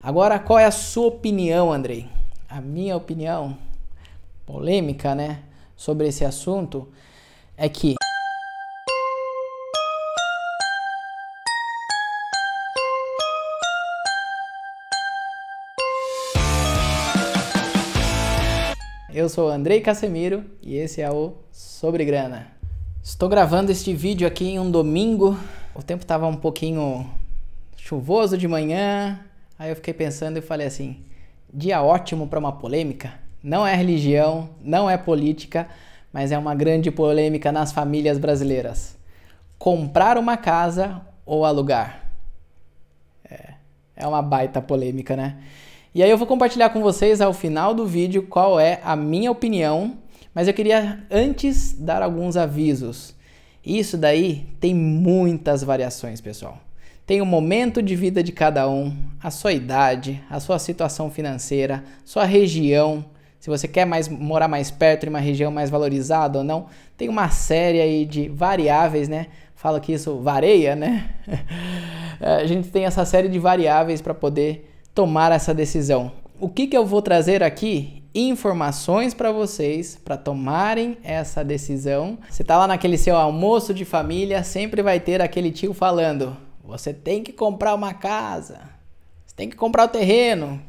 Agora, qual é a sua opinião, Andrei? A minha opinião, polêmica, né, sobre esse assunto, é que eu sou o Andrei Casemiro e esse é o Sobre Grana. Estou gravando este vídeo aqui em um domingo. O tempo estava um pouquinho chuvoso de manhã. Aí eu fiquei pensando e falei assim, dia ótimo para uma polêmica. Não é religião, não é política, mas é uma grande polêmica nas famílias brasileiras. Comprar uma casa ou alugar? É uma baita polêmica, né? E aí eu vou compartilhar com vocês ao final do vídeo qual é a minha opinião, mas eu queria antes dar alguns avisos. Isso daí tem muitas variações, pessoal. Tem o momento de vida de cada um, a sua idade, a sua situação financeira, sua região, se você quer morar mais perto de uma região mais valorizada ou não. Tem uma série aí de variáveis, né? Falo que isso varia, né? A gente tem essa série de variáveis para poder tomar essa decisão. O que eu vou trazer aqui? Informações para vocês, para tomarem essa decisão. Você tá lá naquele seu almoço de família, sempre vai ter aquele tio falando: você tem que comprar uma casa, você tem que comprar o terreno.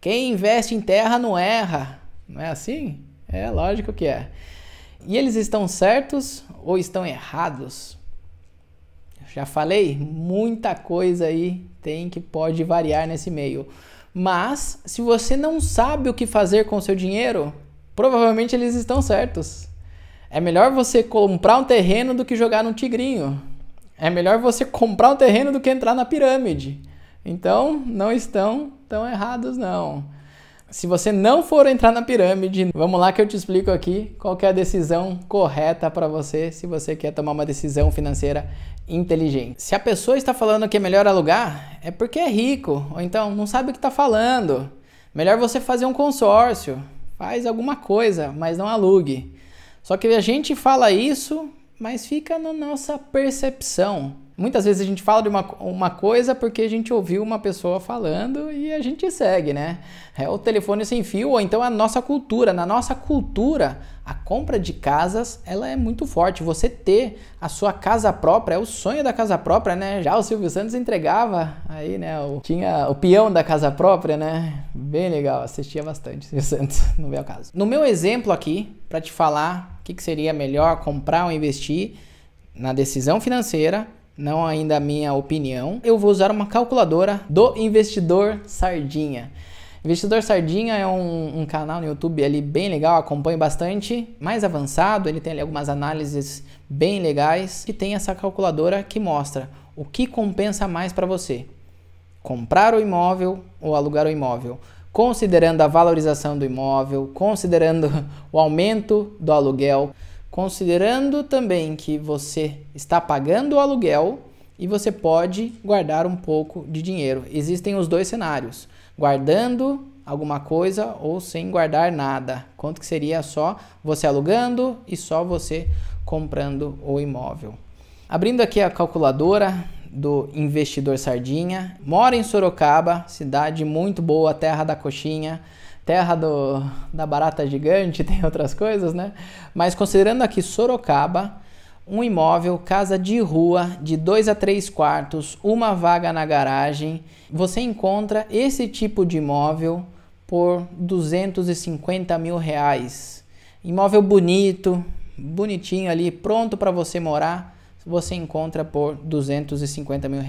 Quem investe em terra não erra. Não é assim? É lógico que é. E eles estão certos ou estão errados? Já falei, muita coisa aí pode variar nesse meio. Mas, se você não sabe o que fazer com o seu dinheiro, provavelmente eles estão certos. É melhor você comprar um terreno do que jogar no tigrinho. É melhor você comprar um terreno do que entrar na pirâmide. Então, não estão tão errados, não. Se você não for entrar na pirâmide, vamos lá que eu te explico aqui qual que é a decisão correta para você, se você quer tomar uma decisão financeira inteligente. Se a pessoa está falando que é melhor alugar, é porque é rico, ou então não sabe o que está falando. Melhor você fazer um consórcio, faz alguma coisa, mas não alugue. Só que a gente fala isso, mas fica na nossa percepção. Muitas vezes a gente fala de uma coisa porque a gente ouviu uma pessoa falando e a gente segue, né? É o telefone sem fio ou então a nossa cultura. Na nossa cultura, a compra de casas, ela é muito forte. Você ter a sua casa própria, é o sonho da casa própria, né? Já o Silvio Santos entregava aí, né? Tinha o peão da casa própria, né? Bem legal, assistia bastante Silvio Santos, no meu caso. No meu exemplo aqui, para te falar o que seria melhor comprar ou investir na decisão financeira, não ainda a minha opinião, eu vou usar uma calculadora do Investidor Sardinha. Investidor Sardinha é um canal no YouTube ali bem legal, acompanho bastante, mais avançado, ele tem ali algumas análises bem legais e tem essa calculadora que mostra o que compensa mais para você. Comprar o imóvel ou alugar o imóvel, considerando a valorização do imóvel, considerando o aumento do aluguel, considerando também que você está pagando o aluguel e você pode guardar um pouco de dinheiro. Existem os dois cenários, guardando alguma coisa ou sem guardar nada. Quanto que seria só você alugando e só você comprando o imóvel. Abrindo aqui a calculadora do Investidor Sardinha, mora em Sorocaba, cidade muito boa, terra da coxinha, terra da barata gigante, tem outras coisas, né? Mas considerando aqui Sorocaba, um imóvel, casa de rua, de 2 a 3 quartos, uma vaga na garagem, você encontra esse tipo de imóvel por R$250 mil. Imóvel bonito, bonitinho ali, pronto para você morar, você encontra por R$250 mil.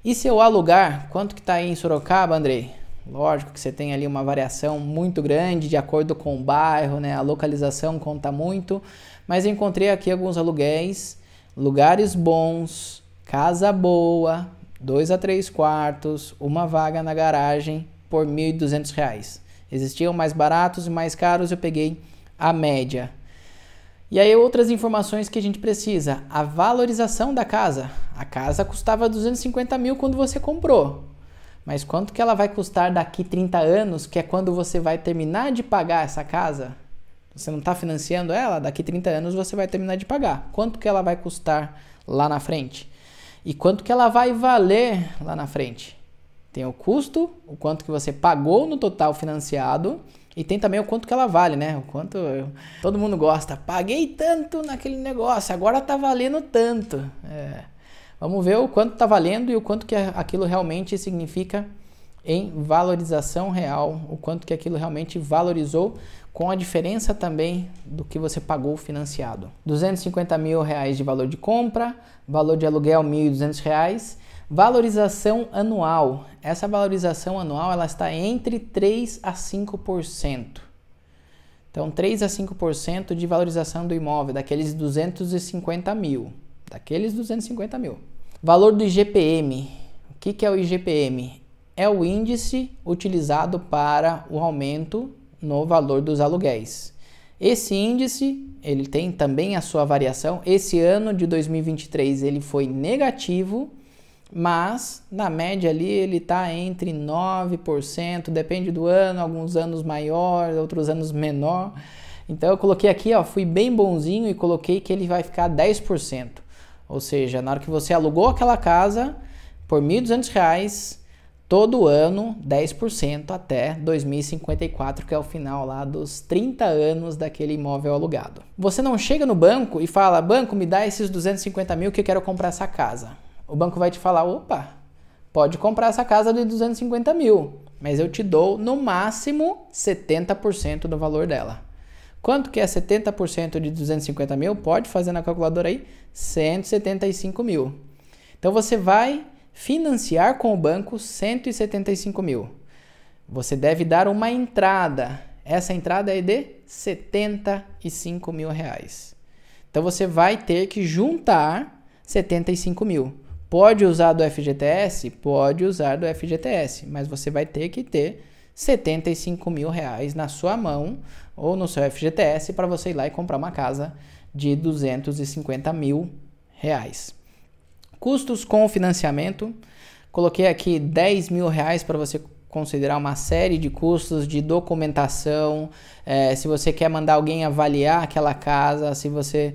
E se eu alugar, quanto que tá aí em Sorocaba, Andrei? Lógico que você tem ali uma variação muito grande de acordo com o bairro, né? A localização conta muito, mas eu encontrei aqui alguns aluguéis, lugares bons, casa boa, 2 a 3 quartos, uma vaga na garagem por R$1.200. Existiam mais baratos e mais caros, eu peguei a média. E aí outras informações que a gente precisa, a valorização da casa. A casa custava R$250 mil quando você comprou. Mas quanto que ela vai custar daqui 30 anos, que é quando você vai terminar de pagar essa casa? Você não está financiando ela? Daqui 30 anos você vai terminar de pagar. Quanto que ela vai custar lá na frente? E quanto que ela vai valer lá na frente? Tem o custo, o quanto que você pagou no total financiado, e tem também o quanto que ela vale, né? O quanto todo mundo gosta. Paguei tanto naquele negócio, agora tá valendo tanto. Vamos ver o quanto tá valendo e o quanto que aquilo realmente significa em valorização real, o quanto que aquilo realmente valorizou, com a diferença também do que você pagou financiado. R$250 mil de valor de compra, valor de aluguel R$1.200, valorização anual. Essa valorização anual ela está entre 3 a 5%. Então, 3 a 5% de valorização do imóvel, daqueles 250 mil. Valor do IGPM. O que é o IGPM? É o índice utilizado para o aumento no valor dos aluguéis. Esse índice, ele tem também a sua variação. Esse ano de 2023 ele foi negativo, mas na média ali ele está entre 9%, depende do ano, alguns anos maior, outros anos menor. Então eu coloquei aqui, fui bem bonzinho e coloquei que ele vai ficar 10%. Ou seja, na hora que você alugou aquela casa por R$1.200, todo ano 10% até 2054, que é o final lá dos 30 anos daquele imóvel alugado. Você não chega no banco e fala, banco, me dá esses 250 mil que eu quero comprar essa casa. O banco vai te falar, opa, pode comprar essa casa de 250 mil, mas eu te dou no máximo 70% do valor dela. Quanto que é 70% de 250 mil? Pode fazer na calculadora aí, 175 mil. Então você vai financiar com o banco 175 mil. Você deve dar uma entrada. Essa entrada é de 75 mil reais. Então você vai ter que juntar 75 mil. Pode usar do FGTS? Pode usar do FGTS, mas você vai ter que ter 75 mil reais na sua mão ou no seu FGTS para você ir lá e comprar uma casa de 250 mil reais. Custos com o financiamento, coloquei aqui 10 mil reais para você considerar uma série de custos de documentação, se você quer mandar alguém avaliar aquela casa, se você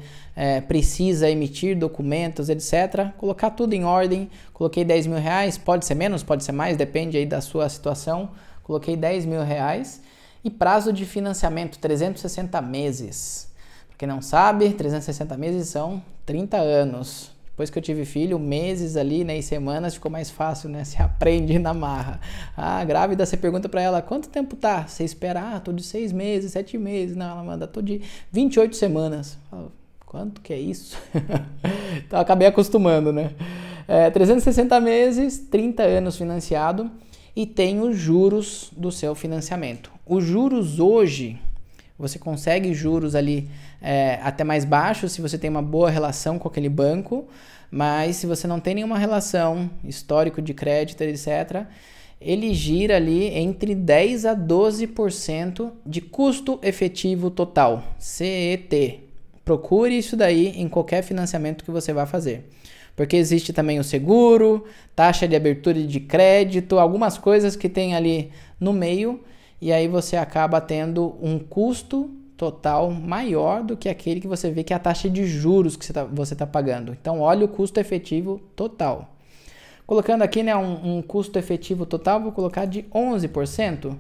precisa emitir documentos, etc. Colocar tudo em ordem, coloquei 10 mil reais, pode ser menos, pode ser mais, depende aí da sua situação, coloquei 10 mil reais e prazo de financiamento 360 meses. Para quem não sabe, 360 meses são 30 anos. Depois que eu tive filho, meses ali, né, e semanas ficou mais fácil, né? Se aprende na marra. Grávida, você pergunta pra ela, quanto tempo tá? Você espera, tô de 6 meses, 7 meses. Não, ela manda, tô de 28 semanas. Falo, quanto que é isso? Então, acabei acostumando, né? 360 meses, 30 anos financiado e tem os juros do seu financiamento. Os juros hoje, você consegue juros ali até mais baixos se você tem uma boa relação com aquele banco, mas se você não tem nenhuma relação, histórico de crédito, etc., ele gira ali entre 10 a 12% de custo efetivo total, CET. Procure isso daí em qualquer financiamento que você vai fazer. Porque existe também o seguro, taxa de abertura de crédito, algumas coisas que tem ali no meio, e aí você acaba tendo um custo total maior do que aquele que você vê que é a taxa de juros que você tá pagando. Então, olha o custo efetivo total. Colocando aqui, né, um custo efetivo total, vou colocar de 11%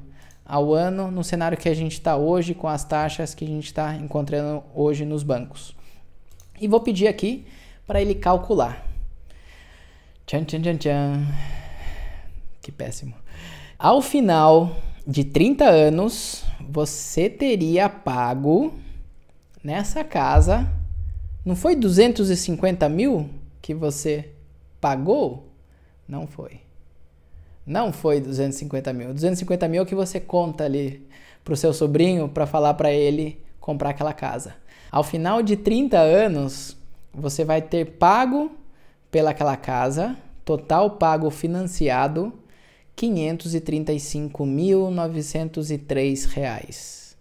ao ano no cenário que a gente está hoje, com as taxas que a gente está encontrando hoje nos bancos. E vou pedir aqui para ele calcular. Tchan, tchan, tchan, tchan. Que péssimo. Ao final de 30 anos, você teria pago nessa casa, não foi 250 mil que você pagou? Não foi. Não foi 250 mil. 250 mil é o que você conta ali pro seu sobrinho para falar para ele comprar aquela casa. Ao final de 30 anos, você vai ter pago pelaquela casa, total pago financiado, R$ 535.903.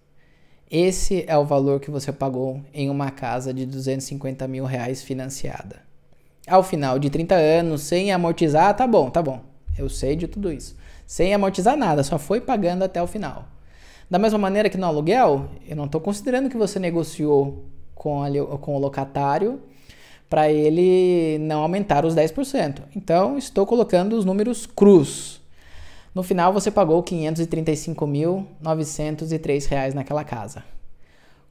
Esse é o valor que você pagou em uma casa de 250 mil reais financiada. Ao final de 30 anos, sem amortizar, tá bom. Eu sei de tudo isso. Sem amortizar nada, só foi pagando até o final. Da mesma maneira que no aluguel, eu não estou considerando que você negociou com o locatário para ele não aumentar os 10%. Então, estou colocando os números crus. No final você pagou R$ 535.903 naquela casa.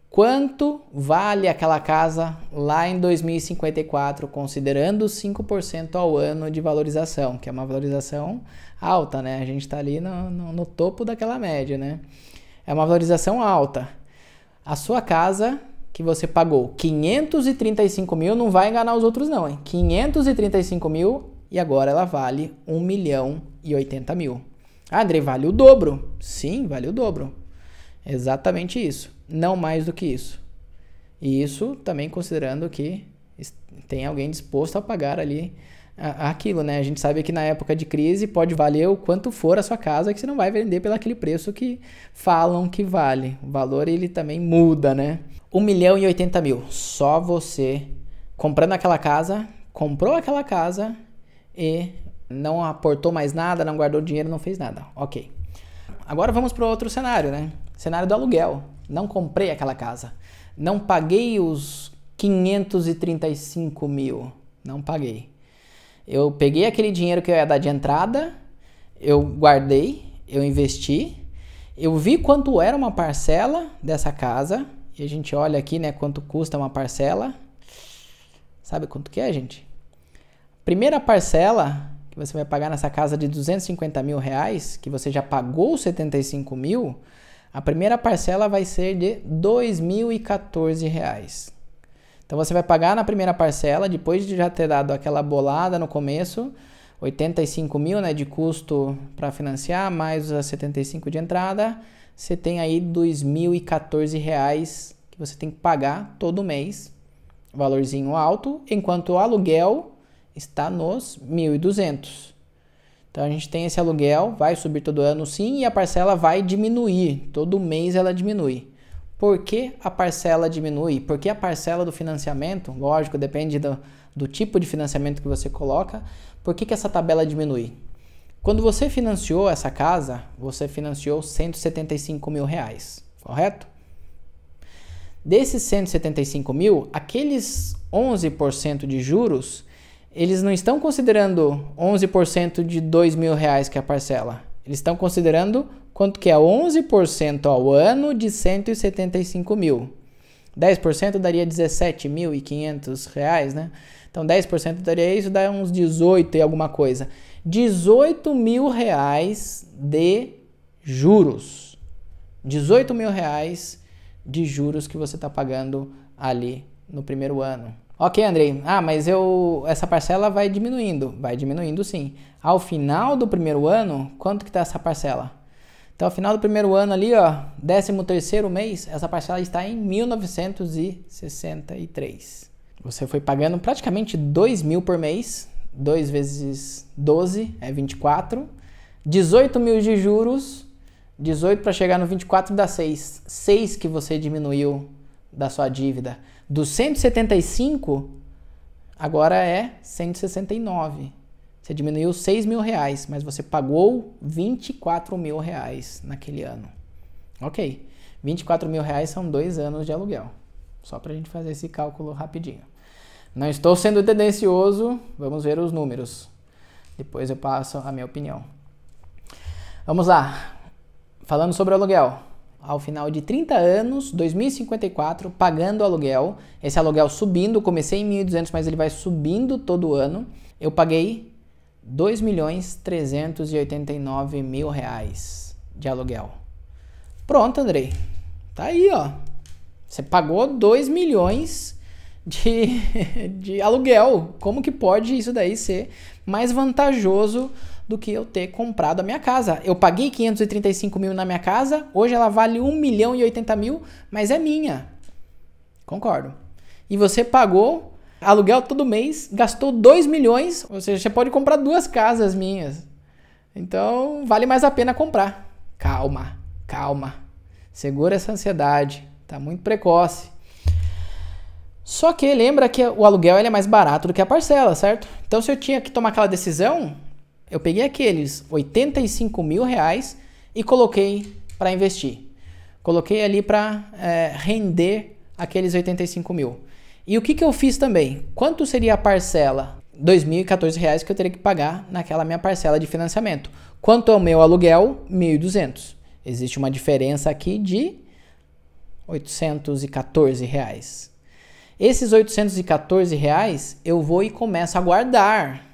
Quanto vale aquela casa lá em 2054, considerando 5% ao ano de valorização, que é uma valorização alta, né? A gente está ali no topo daquela média, né? É uma valorização alta. A sua casa que você pagou 535 mil, não vai enganar os outros não, hein? 535 mil e agora ela vale 1.080.000. Ah, Andrei, vale o dobro. Sim, vale o dobro. Exatamente isso. Não mais do que isso. E isso também considerando que tem alguém disposto a pagar ali aquilo, né? A gente sabe que na época de crise pode valer o quanto for a sua casa, que você não vai vender pelo aquele preço que falam que vale. O valor ele também muda, né? 1.080.000. Só você comprando aquela casa, comprou aquela casa e não aportou mais nada, não guardou dinheiro, não fez nada. Ok. Agora vamos para o outro cenário, né? Cenário do aluguel. Não comprei aquela casa. Não paguei os 535 mil. Não paguei. Eu peguei aquele dinheiro que eu ia dar de entrada, eu guardei, eu investi, eu vi quanto era uma parcela dessa casa, e a gente olha aqui, né, quanto custa uma parcela. Sabe quanto que é, gente? Primeira parcela que você vai pagar nessa casa de 250 mil reais, que você já pagou 75 mil, a primeira parcela vai ser de R$ 2.014. Então você vai pagar na primeira parcela, depois de já ter dado aquela bolada no começo, 85 mil, né, de custo para financiar, mais os 75 de entrada, você tem aí R$ 2.014 que você tem que pagar todo mês, valorzinho alto, enquanto o aluguel está nos 1.200. Então a gente tem esse aluguel, vai subir todo ano sim, e a parcela vai diminuir, todo mês ela diminui. Por que a parcela diminui? Porque a parcela do financiamento, lógico, depende do tipo de financiamento que você coloca. Por que essa tabela diminui? Quando você financiou essa casa, você financiou 175 mil reais, correto? Desses 175 mil, aqueles 11% de juros, eles não estão considerando 11% de 2 mil reais que é a parcela. Eles estão considerando quanto que é 11% ao ano de 175 mil. 10% daria 17.500 reais, né? Então 10% daria isso, dá uns 18 e alguma coisa. 18 mil reais de juros. 18 mil reais de juros que você está pagando ali no primeiro ano. Ok, Andrei. Mas essa parcela vai diminuindo. Vai diminuindo sim. Ao final do primeiro ano, quanto que está essa parcela? Então, ao final do primeiro ano ali, ó, 13º mês, essa parcela está em 1.963. Você foi pagando praticamente 2 mil por mês. 2 vezes 12 é 24. 18 mil de juros. 18 para chegar no 24 dá 6. 6 que você diminuiu da sua dívida. Dos 175, agora é 169. Você diminuiu 6 mil reais, mas você pagou 24 mil reais naquele ano. Ok, 24 mil reais são 2 anos de aluguel. Só para a gente fazer esse cálculo rapidinho. Não estou sendo tendencioso, vamos ver os números. Depois eu passo a minha opinião. Vamos lá, falando sobre o aluguel. Ao final de 30 anos, 2054, pagando aluguel, esse aluguel subindo, comecei em 1.200, mas ele vai subindo todo ano, eu paguei R$ 2.389.000 reais de aluguel. Pronto, Andrei. Tá aí, ó. Você pagou 2 milhões de aluguel. Como que pode isso daí ser mais vantajoso do que eu ter comprado a minha casa? Eu paguei 535 mil na minha casa, hoje ela vale 1.080.000, mas é minha. Concordo. E você pagou aluguel todo mês, gastou 2 milhões, ou seja, você pode comprar 2 casas minhas. Então, vale mais a pena comprar. Calma, calma. Segura essa ansiedade, tá muito precoce. Só que lembra que o aluguel ele é mais barato do que a parcela, certo? Então, se eu tinha que tomar aquela decisão, eu peguei aqueles 85 mil reais e coloquei para investir. Coloquei ali para render aqueles 85 mil. E o que eu fiz também? Quanto seria a parcela? R$ 2.014 que eu teria que pagar naquela minha parcela de financiamento. Quanto ao meu aluguel? 1.200. Existe uma diferença aqui de R$814. Esses R$814 eu vou e começo a guardar.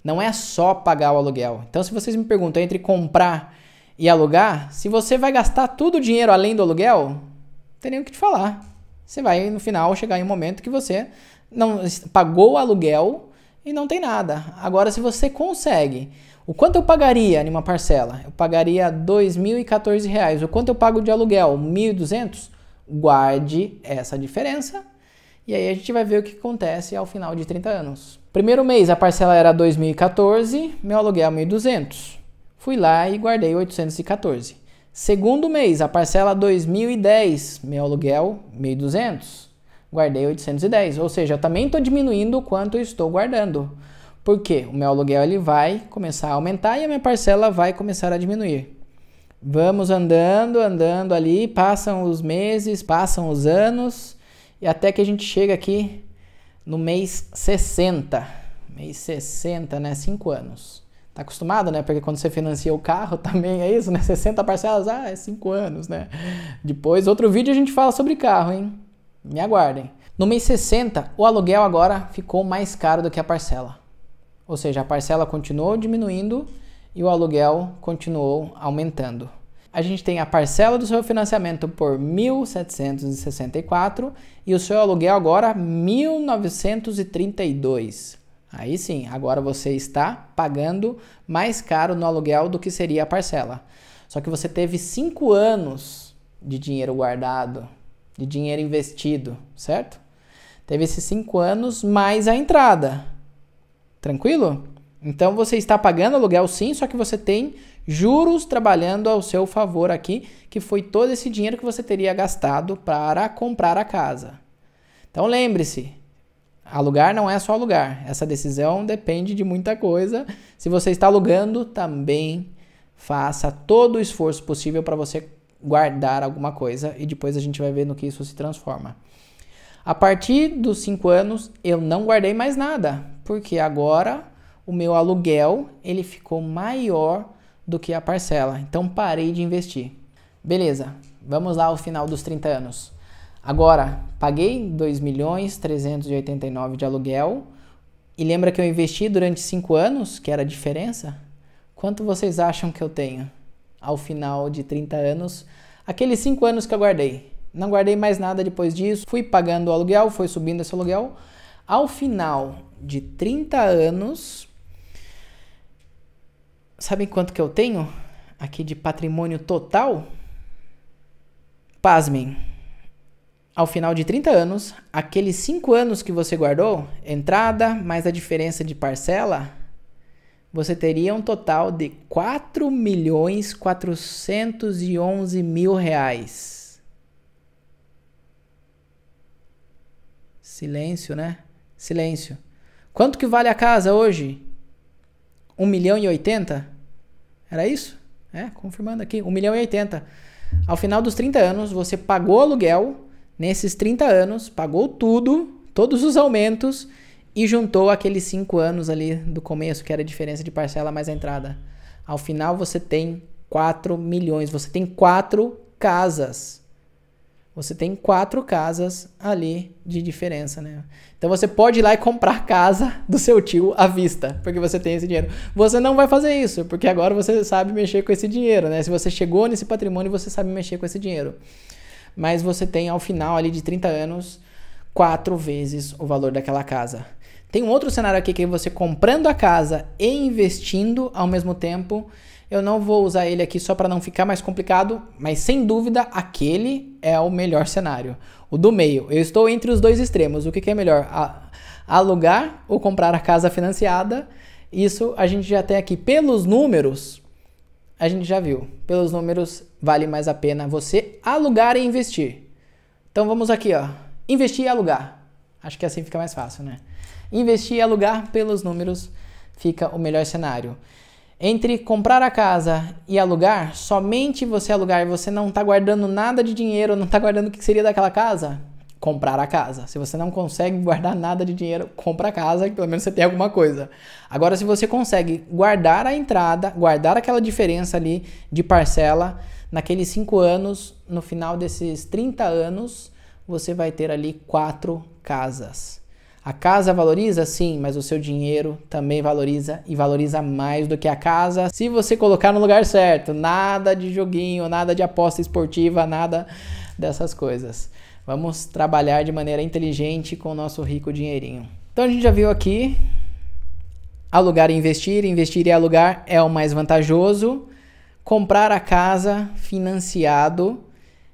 Não é só pagar o aluguel. Então, se vocês me perguntam entre comprar e alugar, se você vai gastar todo o dinheiro além do aluguel, não tem nem o que te falar. Você vai, no final, chegar em um momento que você não pagou o aluguel e não tem nada. Agora, se você consegue, o quanto eu pagaria em uma parcela? Eu pagaria R$2.014. O quanto eu pago de aluguel? 1.200? Guarde essa diferença. E aí a gente vai ver o que acontece ao final de 30 anos. Primeiro mês a parcela era 2.014, meu aluguel 1.200. Fui lá e guardei 814. Segundo mês a parcela 2.010, meu aluguel 1.200. Guardei 810, ou seja, eu também estou diminuindo o quanto eu estou guardando. Por quê? O meu aluguel ele vai começar a aumentar e a minha parcela vai começar a diminuir. Vamos andando ali, passam os meses, passam os anos... E até que a gente chega aqui no mês 60. Mês 60, né? 5 anos. Tá acostumado, né? Porque quando você financia o carro também é isso, né? 60 parcelas, é 5 anos, né? Depois, outro vídeo a gente fala sobre carro, hein? Me aguardem. No mês 60, o aluguel agora ficou mais caro do que a parcela. Ou seja, a parcela continuou diminuindo e o aluguel continuou aumentando. A gente tem a parcela do seu financiamento por 1.764 e o seu aluguel agora 1.932. Aí sim, agora você está pagando mais caro no aluguel do que seria a parcela. Só que você teve 5 anos de dinheiro guardado, de dinheiro investido, certo? Teve esses 5 anos mais a entrada. Tranquilo? Então você está pagando aluguel sim, só que você tem juros trabalhando ao seu favor aqui, que foi todo esse dinheiro que você teria gastado para comprar a casa. Então lembre-se, alugar não é só alugar. Essa decisão depende de muita coisa. Se você está alugando, também faça todo o esforço possível para você guardar alguma coisa e depois a gente vai ver no que isso se transforma. A partir dos 5 anos, eu não guardei mais nada, porque agora o meu aluguel ele ficou maior do que a parcela. Então parei de investir. Beleza, vamos lá ao final dos 30 anos. Agora, paguei 2.389.000 de aluguel e lembra que eu investi durante 5 anos, que era a diferença? Quanto vocês acham que eu tenho ao final de 30 anos? Aqueles 5 anos que eu guardei. Não guardei mais nada depois disso. Fui pagando o aluguel, foi subindo esse aluguel. Ao final de 30 anos... Sabem quanto que eu tenho aqui de patrimônio total? Pasmem. Ao final de 30 anos, aqueles 5 anos que você guardou, entrada mais a diferença de parcela, você teria um total de R$4.411.000. Silêncio, né? Silêncio. Quanto que vale a casa hoje? 1.080.000? Era isso? Confirmando aqui, 1.080.000. Ao final dos 30 anos, você pagou aluguel, nesses 30 anos, pagou tudo, todos os aumentos, e juntou aqueles 5 anos ali do começo, que era a diferença de parcela mais a entrada. Ao final, você tem 4 milhões, você tem 4 casas. Você tem 4 casas ali de diferença, né? Então você pode ir lá e comprar casa do seu tio à vista, porque você tem esse dinheiro. Você não vai fazer isso, porque agora você sabe mexer com esse dinheiro, né? Se você chegou nesse patrimônio, você sabe mexer com esse dinheiro. Mas você tem ao final ali de 30 anos, 4 vezes o valor daquela casa. Tem um outro cenário aqui que é você comprando a casa e investindo ao mesmo tempo. Eu não vou usar ele aqui só para não ficar mais complicado, mas sem dúvida aquele é o melhor cenário. O do meio. Eu estou entre os dois extremos. O que é melhor? Alugar ou comprar a casa financiada? Isso a gente já tem aqui. Pelos números, a gente já viu. Pelos números, vale mais a pena você alugar e investir. Então vamos aqui, ó. Investir e alugar. Acho que assim fica mais fácil, né? Investir e alugar, pelos números, fica o melhor cenário. Entre comprar a casa e alugar, somente você alugar e você não está guardando nada de dinheiro, não está guardando o que seria daquela casa, comprar a casa. Se você não consegue guardar nada de dinheiro, compra a casa, que pelo menos você tem alguma coisa. Agora, se você consegue guardar a entrada, guardar aquela diferença ali de parcela, naqueles 5 anos, no final desses 30 anos, você vai ter ali 4 casas. A casa valoriza? Sim, mas o seu dinheiro também valoriza e valoriza mais do que a casa se você colocar no lugar certo. Nada de joguinho, nada de aposta esportiva, nada dessas coisas. Vamos trabalhar de maneira inteligente com o nosso rico dinheirinho. Então a gente já viu aqui, alugar e investir e alugar é o mais vantajoso. Comprar a casa financiado,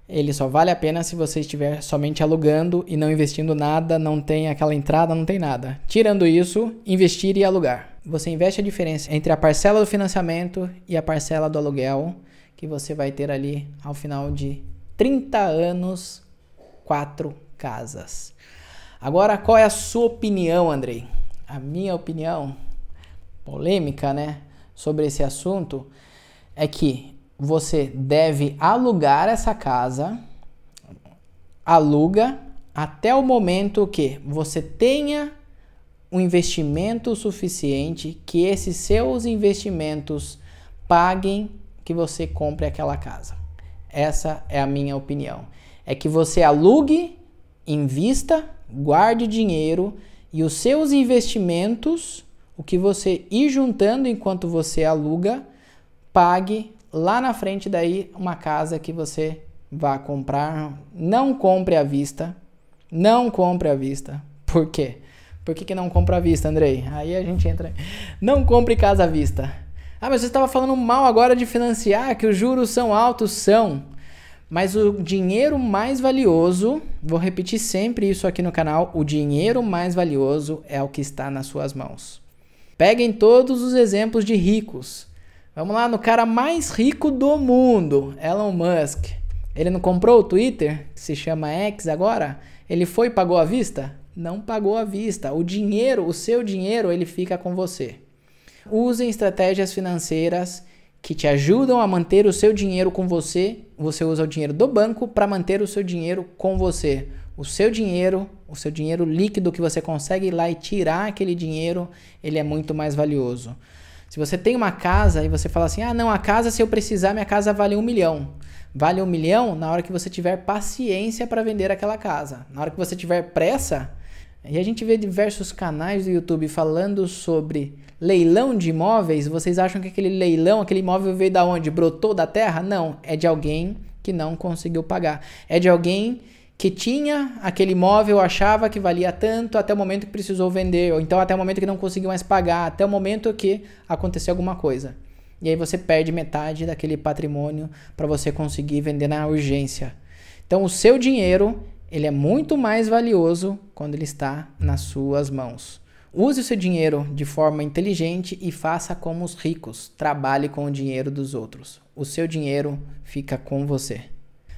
ele só vale a pena se você estiver somente alugando e não investindo nada, não tem aquela entrada, não tem nada. Tirando isso, investir e alugar. Você investe a diferença entre a parcela do financiamento e a parcela do aluguel, que você vai ter ali ao final de 30 anos, 4 casas. Agora, qual é a sua opinião, Andrei? A minha opinião, polêmica, né, sobre esse assunto, é que você deve alugar essa casa, aluga até o momento que você tenha um investimento suficiente, que esses seus investimentos paguem que você compre aquela casa. Essa é a minha opinião. É que você alugue, invista, guarde dinheiro e os seus investimentos, o que você ir juntando enquanto você aluga, pague lá na frente daí uma casa que você vá comprar. Não compre à vista. Não compre à vista. Por quê? Por que não compra à vista, Andrei? Aí a gente entra. Não compre casa à vista. Ah, mas você estava falando mal agora de financiar, que os juros são altos, são. Mas o dinheiro mais valioso, vou repetir sempre isso aqui no canal, o dinheiro mais valioso é o que está nas suas mãos. Peguem todos os exemplos de ricos. Vamos lá no cara mais rico do mundo, Elon Musk. Ele não comprou o Twitter, que se chama X agora? Ele foi e pagou à vista? Não pagou à vista. O dinheiro, o seu dinheiro, ele fica com você. Usem estratégias financeiras que te ajudam a manter o seu dinheiro com você. Você usa o dinheiro do banco para manter o seu dinheiro com você. O seu dinheiro líquido que você consegue ir lá e tirar aquele dinheiro, ele é muito mais valioso. Se você tem uma casa e você fala assim, ah não, a casa se eu precisar, minha casa vale 1 milhão. Vale 1 milhão na hora que você tiver paciência para vender aquela casa. Na hora que você tiver pressa, e a gente vê diversos canais do YouTube falando sobre leilão de imóveis, vocês acham que aquele leilão, aquele imóvel veio da onde? Brotou da terra? Não, é de alguém que não conseguiu pagar. É de alguém que tinha aquele imóvel, achava que valia tanto, até o momento que precisou vender, ou então até o momento que não conseguiu mais pagar, até o momento que aconteceu alguma coisa. E aí você perde metade daquele patrimônio para você conseguir vender na urgência. Então o seu dinheiro, ele é muito mais valioso quando ele está nas suas mãos. Use o seu dinheiro de forma inteligente e faça como os ricos. Trabalhe com o dinheiro dos outros. O seu dinheiro fica com você.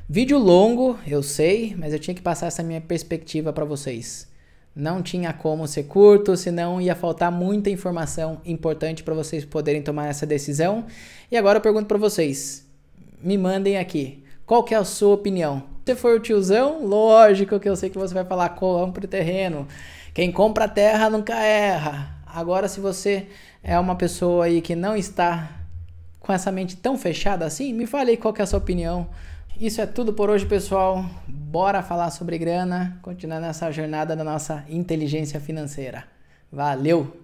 Vídeo longo, eu sei, mas eu tinha que passar essa minha perspectiva para vocês. Não tinha como ser curto, senão ia faltar muita informação importante para vocês poderem tomar essa decisão. E agora eu pergunto para vocês, me mandem aqui, qual que é a sua opinião? Se for o tiozão, lógico que eu sei que você vai falar, compre o terreno. Quem compra a terra nunca erra. Agora, se você é uma pessoa aí que não está com essa mente tão fechada assim, me fale aí qual que é a sua opinião. Isso é tudo por hoje, pessoal. Bora falar sobre grana, continuar nessa jornada da nossa inteligência financeira. Valeu!